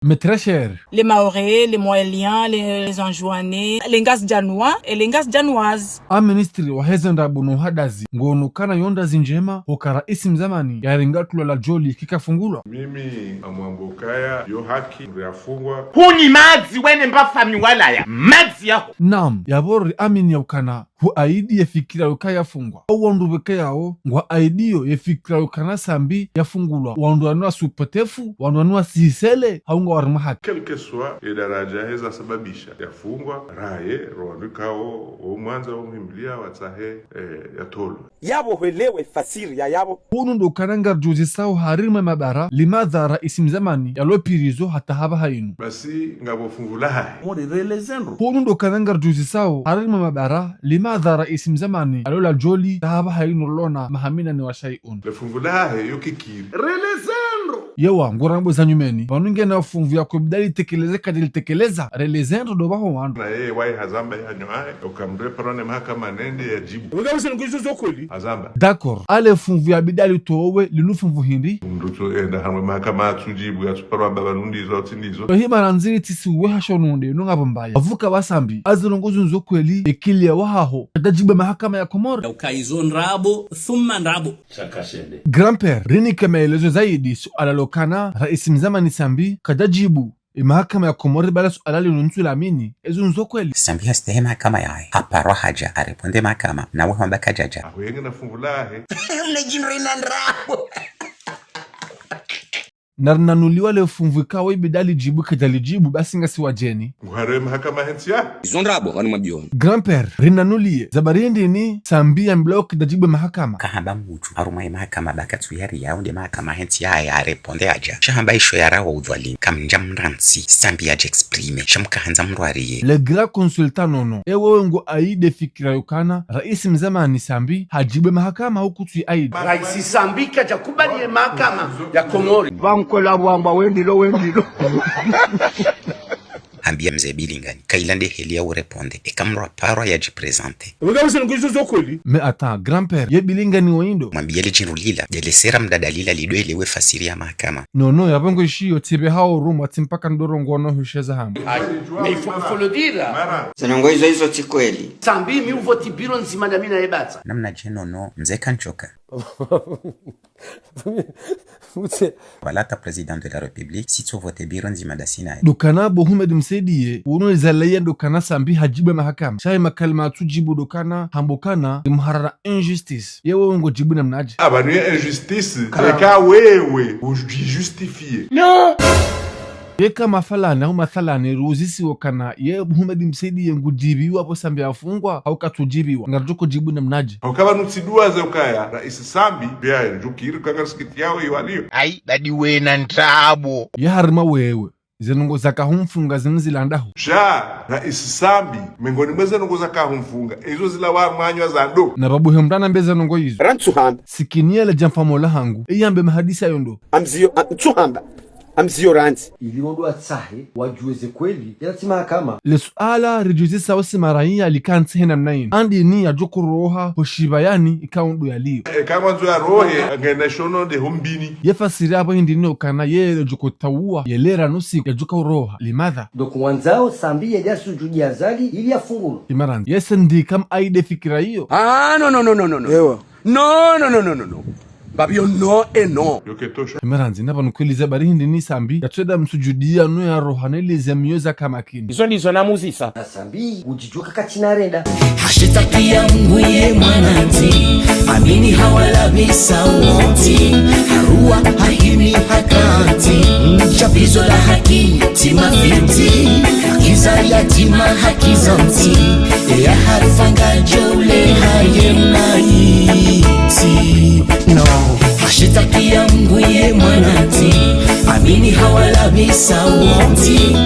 Mais très cher. Les Maorais, les Moéliens, les Anjouanais, les Ngas Djanois et les Ngas Djanoises. Ministri wa hezenda bunu hadazi ngono kana yonda zinjema hokara isim zamani yaringatula la joli kikafungulwa. Mimi amwambokaya yo haki yafungwa. Huni mazi wene mbafami walaya mazi yaho. Naam, yabori amini yaukana hu aidi yefikira yuka yafungwa. Wandu weke yao ngwa aidiyo yefikira yukana Sambi yafungulwa. Wandu wanua supotefu, wandu wanua sihisele, haunga warima haki. Kelke soa idaraja heza sababisha yafungwa raye roandukao umwanza umhimbilia watahe ya tolo. Yabo hwelewe fasiri ya yabo. Hunu ndo kananga juzi sao harima mabara limadhara isim zamani yalopirizo hata haba hainu. Basi ngabo fungula hai. Mwode relezendo. Hunu ndo kananga juzi sao harima mabara limadhara isim zamani alola joli haba hainu lona mahamina ni washaiun. Le fungula hai yokikiri. Relezendo. Yewa ngurambo za nyumeni wanunge na fungu ya kubidali tekeleze kadili tekeleza relezendo do baho wandu. Na wai hazamba ya nyoae ukamreparone mahakama nende ya jibu. Wagawuse nguzo zokoli. Hazamba. D'accord. Ale fungu ya bidali towe linu fungu hindi. Mduto enda hamwe mahakama atujibu ya tuparwa baba nundizo atindizo. Kwa hii maranziri tisi uweha nunde nunga bombaya. Wavuka wasambi azilongozu nzokweli ekili ya wahaho atajibu mahakama ya Komoro. Ukaizo nrabo thumma nrabo chakashende. Grand-père rini kemaelezo zaidi suala lokana raisi mzamani Sambi kadajibu mahakama ya Komoro bala suala linunsu lamini ezo nzokweli. Sambi hastehe mahakama yae aparwa haja areponde mahakama na wewe mbaka jaja ahuyenge na fungulahe Unajinrina nrabo Narinanuliwa le funvuka wa ibidali jibu kadali jibu basi ngasi wajeni. Nguhare mahakama hentia. Zonrabo wanu mabion. Grand-père rinanulie zabarindi ni Sambi ya mblock dajibu mahakama. Kahamba mbuchu arumai mahakama baka tuyari ya unde mahakama hentia ya areponde aja. Shahamba isho ya rawa udhwali kamnja mransi Sambi ya exprime shamka hanza mruariye. Le grand consultant nono ewe ngo aide fikira yukana raisi mzamani Sambi hajibu mahakama huku tui aide. Raisi Sambi kaja kubali mahakama ya Komoro. Kola wamba wendilo Ambia mzee bilingani kailande heli ya ureponde ekamro aparwa ya jipresente. Wagawuse nguzo zokoli. Me ata grand-père ye bilingani waindo mwambia le jinulila dele sera mdadalila lidwele we fasiri ya mahakama. No yabango ishiyo tibe hao rumu atimpaka ndoro ngono husheza hamu. Mais il faut le dire. Zanongo hizo tikweli. Sambi mi uvoti biro nzima na mina ebata. Namna jeno no mzee kanchoka. Walata président de la République si tu vote biro nzima da Sinai. Dukana Mohamed Msaidie uno zalaya dukana Sambi hajibu mahakama. Shai makalma tujibu dukana hambokana mharara injustice. Yewe ngo jibu na mnaji. Abanu ya injustice kaka wewe ujustifie. No. Yeka mafalana au mathalani ruzisi wakana ye Mohamed Msaidie ngujibiwa hapo Sambi afungwa au katujibiwa ngarjoko jibu na mnaji. Ukaba nutsidua za ukaya Rais Sambi bia njukiri kanga skiti yao iwalio. Ai dadi we na ntabo. Ya harima wewe zenongo zaka humfunga zinzilandaho. Rais Sambi mengoni mweze nongo zaka humfunga ezo zila wa mwanywa za ndo. Na babu hemdana mbeza nongo hizo. Rantsuhamba. Sikinia le jamfamola hangu eyambe mahadisa yondo. Amzio tsuhamba. Amzio ranzi. Iliondo atsahe wajueze kweli yatima kama. Le suala rejuzi sawasi maraiya likansi hena mnaini. Andi ni ya joko roha hoshibayani ikaundu ya liyo. Kama nzo ya rohe ngene shono de humbini. Yefasiri hapo hindi ni okana ye joko tawua yelera nusi ya joko roha. Limadha? Doku wanzao Sambi ya jasu judi azali ili ya fungulu. Imarandi. Yesendi kam aide fikira hiyo. No. Ewa. No. Babio no e no. Yoketosha. Imaranzi napa nukweliza bari hindi ni Sambi yatweda msujudia no ya roha nelize mioza kamakini. Izo ndizo na muzisa. Na Sambi ujijuka kachinarenda. hashitakia mwiye mwananti amini hawalabisa wonti harua haimi hakanti chapizo la haki tima finti hakiza yatima hakizanti ya harfanga jole hayemnaiti no hashitakia mwiye mwananti amini hawalabisa wonti